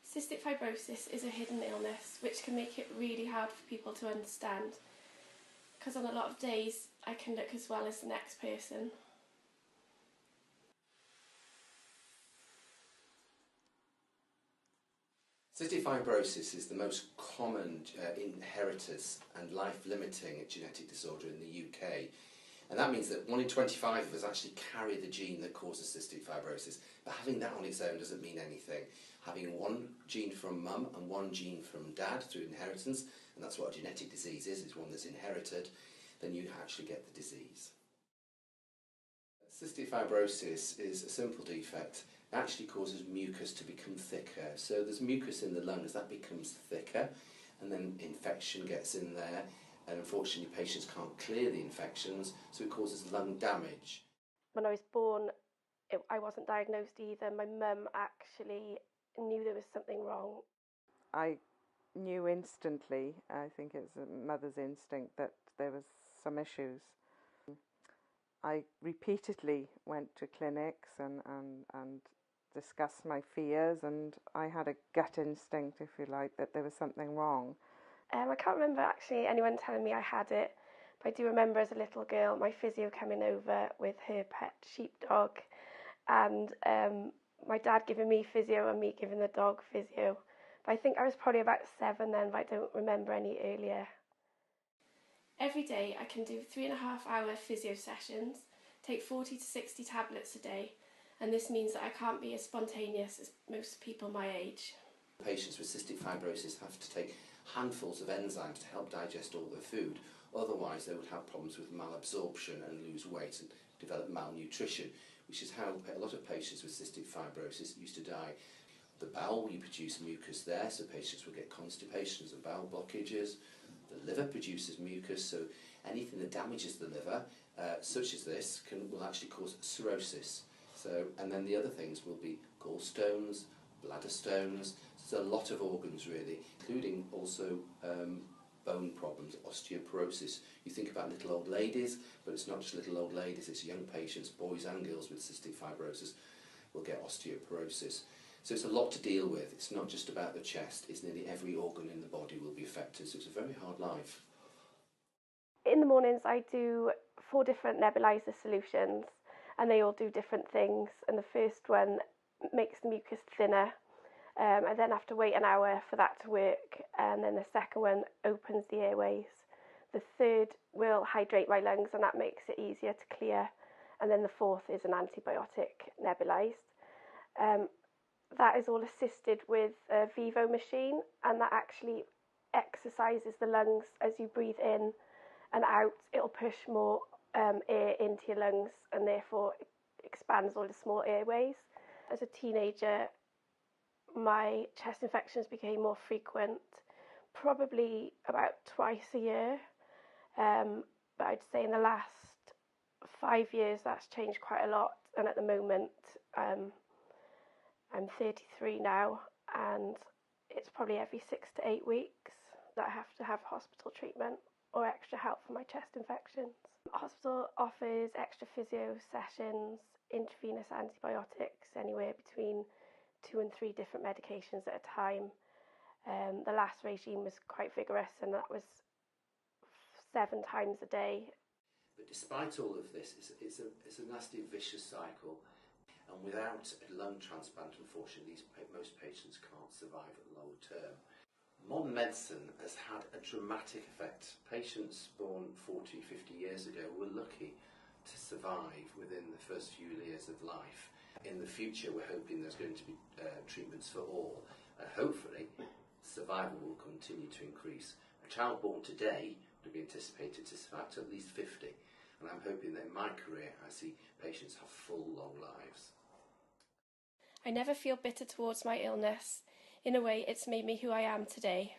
Cystic fibrosis is a hidden illness which can make it really hard for people to understand, because on a lot of days I can look as well as the next person. Cystic fibrosis is the most common inheritance and life-limiting genetic disorder in the UK. And that means that 1 in 25 of us actually carry the gene that causes cystic fibrosis. But having that on its own doesn't mean anything. Having one gene from mum and one gene from dad through inheritance, and that's what a genetic disease is one that's inherited, then you actually get the disease. Cystic fibrosis is a simple defect. It actually causes mucus to become thicker. So there's mucus in the lungs, that becomes thicker, and then infection gets in there, and unfortunately patients can't clear the infections, so it causes lung damage. When I was born, I wasn't diagnosed either. My mum actually knew there was something wrong. I knew instantly, I think it's a mother's instinct, that there was some issues. I repeatedly went to clinics and discussed my fears, and I had a gut instinct, if you like, that there was something wrong. I can't remember actually anyone telling me I had it, but I do remember as a little girl my physio coming over with her pet sheepdog, and my dad giving me physio and me giving the dog physio. But I think I was probably about 7 then, but I don't remember any earlier. Every day I can do 3.5-hour physio sessions, take 40 to 60 tablets a day, and this means that I can't be as spontaneous as most people my age. Patients with cystic fibrosis have to take handfuls of enzymes to help digest all their food, otherwise they would have problems with malabsorption and lose weight and develop malnutrition, which is how a lot of patients with cystic fibrosis used to die. The bowel, you produce mucus there, so patients will get constipations and bowel blockages. The liver produces mucus, so anything that damages the liver, such as this, will actually cause cirrhosis. And then the other things will be gallstones, bladder stones. So there's a lot of organs really, including also bone problems, osteoporosis. You think about little old ladies, but it's not just little old ladies, it's young patients, boys and girls with cystic fibrosis will get osteoporosis. So it's a lot to deal with. It's not just about the chest, it's nearly every organ in the body will be affected, so it's a very hard life. In the mornings I do 4 different nebulizer solutions, and they all do different things, and the first one makes the mucus thinner. I then have to wait an hour for that to work, and then the second one opens the airways. The third will hydrate my lungs, and that makes it easier to clear, and then the fourth is an antibiotic nebulized. That is all assisted with a Vivo machine, and that actually exercises the lungs as you breathe in and out. It'll push more air into your lungs and therefore expands all the small airways. As a teenager, my chest infections became more frequent, probably about twice a year. But I'd say in the last 5 years that's changed quite a lot, and at the moment I'm 33 now, and it's probably every 6 to 8 weeks that I have to have hospital treatment or extra help for my chest infections. The hospital offers extra physio sessions, intravenous antibiotics, anywhere between 2 and 3 different medications at a time. The last regime was quite vigorous, and that was 7 times a day. But despite all of this, it's a nasty, vicious cycle. And without a lung transplant, unfortunately, most patients can't survive at long term. Modern medicine has had a dramatic effect. Patients born 40, 50 years ago were lucky to survive within the first few years of life. In the future, we're hoping there's going to be treatments for all. And hopefully, survival will continue to increase. A child born today would be anticipated to survive to at least 50. And I'm hoping that in my career, I see patients have full, long lives. I never feel bitter towards my illness. In a way, it's made me who I am today.